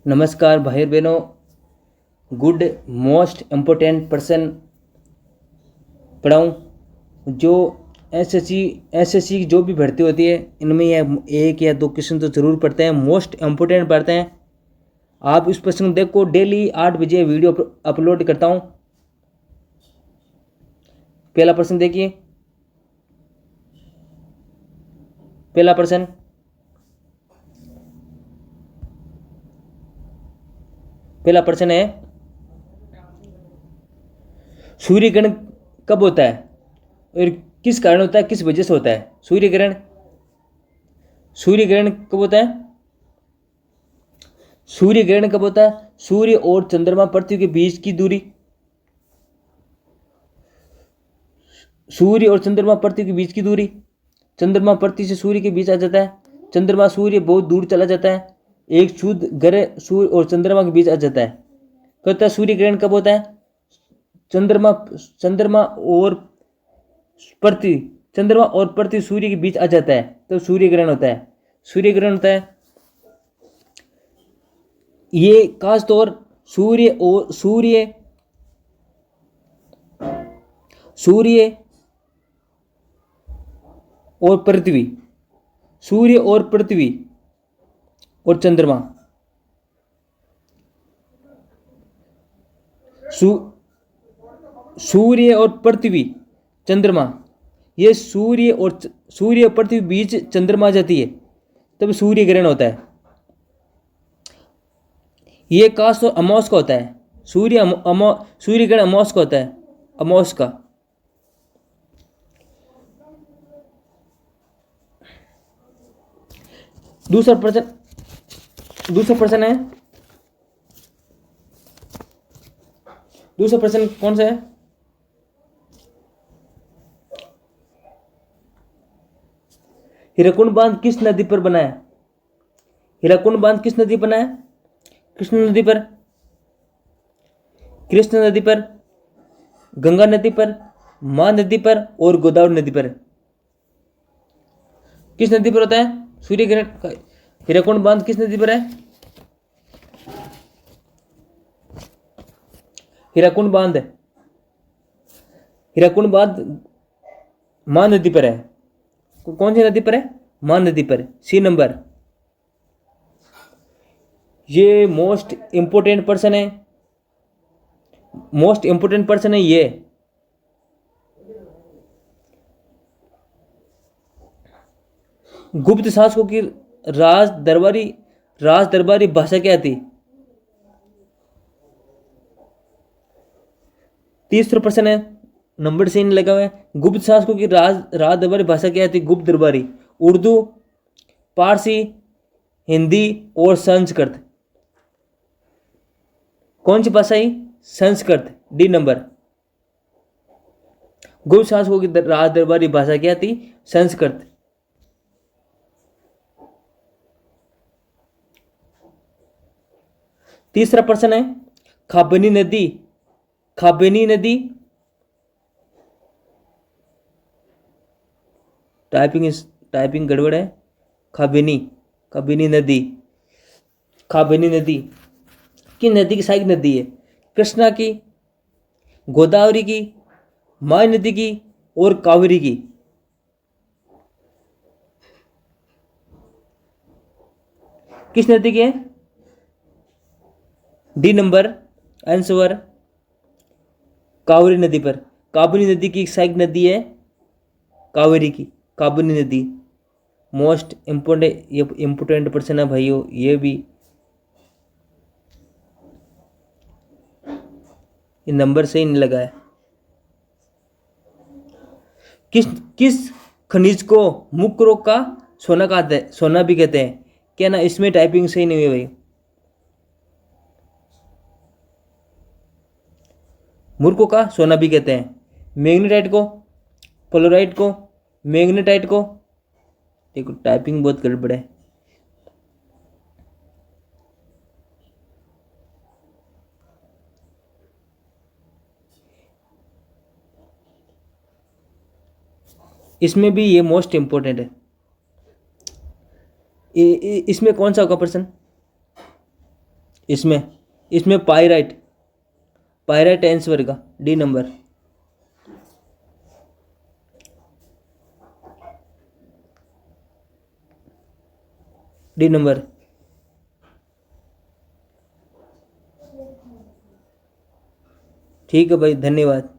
नमस्कार भाई बहनों। गुड मोस्ट इम्पोर्टेंट पर्सन पढ़ाऊँ जो एसएससी की जो भी भर्ती होती है इनमें यह एक या दो क्वेश्चन तो ज़रूर पढ़ते हैं, मोस्ट इम्पोर्टेंट पढ़ते हैं। आप इस प्रश्न देखो, डेली 8 बजे वीडियो अपलोड करता हूँ। पहला प्रश्न देखिए, पहला प्रश्न, पहला प्रश्न है सूर्य ग्रहण कब होता है और किस कारण होता है, किस वजह से होता है। सूर्य ग्रहण, सूर्य ग्रहण कब होता है? सूर्य ग्रहण कब होता है? सूर्य और चंद्रमा पृथ्वी के बीच की दूरी, सूर्य और चंद्रमा पृथ्वी के बीच की दूरी, चंद्रमा पृथ्वी से सूर्य के बीच आ जाता है, चंद्रमा सूर्य बहुत दूर चला जाता है, एक शुद्ध ग्रह सूर्य और चंद्रमा के बीच आ जाता है। कहता है सूर्य ग्रहण कब होता है? चंद्रमा चंद्रमा और पृथ्वी, चंद्रमा और पृथ्वी सूर्य के बीच आ जाता है तो सूर्य ग्रहण होता है। सूर्य ग्रहण होता है ये खास तौर सूर्य और सूर्य और पृथ्वी, सूर्य और पृथ्वी और चंद्रमा, सूर्य और पृथ्वी चंद्रमा, ये सूर्य और पृथ्वी बीच चंद्रमा आ जाती है तब सूर्य ग्रहण होता है। ये खास तौर अमावस का होता है। सूर्य ग्रहण अमावस का होता है, अमावस का। दूसरा प्रश्न, दूसरा प्रश्न है, दूसरा प्रश्न कौन सा है? हीराकुंड बांध किस नदी पर बना है? हीराकुंड बांध किस नदी पर बना है? कृष्ण नदी पर, कृष्ण नदी पर, गंगा नदी पर, मां नदी पर और गोदावरी नदी पर। किस नदी पर होता है सूर्य ग्रहण? हीराकुंड बांध किस नदी पर है? हीराकुंड बांध, हीराकुंड बांध मां नदी पर है। कौन सी नदी पर है? मां नदी पर। C number. ये मोस्ट इंपोर्टेंट पर्सन है, मोस्ट इंपोर्टेंट पर्सन है ये। गुप्त शासकों की राज दरबारी भाषा क्या थी? तीसरा प्रश्न है, नंबर से नहीं लगा हुआ है। गुप्त शासकों की राज दरबारी भाषा क्या थी? गुप्त दरबारी। उर्दू, पारसी, हिंदी और संस्कृत। कौन सी भाषा ही? संस्कृत। D number. गुप्त शासकों की राज दरबारी भाषा क्या थी? संस्कृत। तीसरा प्रश्न है, खाबनी नदी, खाबनी नदी, टाइपिंग गड़बड़ है। खाबनी, खाबनी नदी, खाबनी नदी की नदी की सहायक नदी है? कृष्णा की, गोदावरी की, माय नदी की और कावेरी की। किस नदी की है? डी नंबर आंसर, कावेरी नदी पर। काबनी नदी की सहायक नदी है कावेरी की, काबनी नदी। मोस्ट इम्पोर्टेंट पर्सन है भाइयों ये भी। ये नंबर से ही नहीं लगा है। किस किस खनिज को मुख्य रोग का सोना कहते हैं, सोना भी कहते हैं? क्या ना इसमें टाइपिंग सही नहीं हुई भाई। मूर्खों का सोना भी कहते हैं। मैग्नेटाइट को, फ्लोराइट को, मैग्नेटाइट को। देखो टाइपिंग बहुत गड़बड़ है। इसमें भी ये मोस्ट इंपोर्टेंट है। इसमें कौन सा होगा प्रश्न? इसमें इसमें पाइराइट पाइराइट आंसर का डी नंबर। D number. ठीक है भाई, धन्यवाद।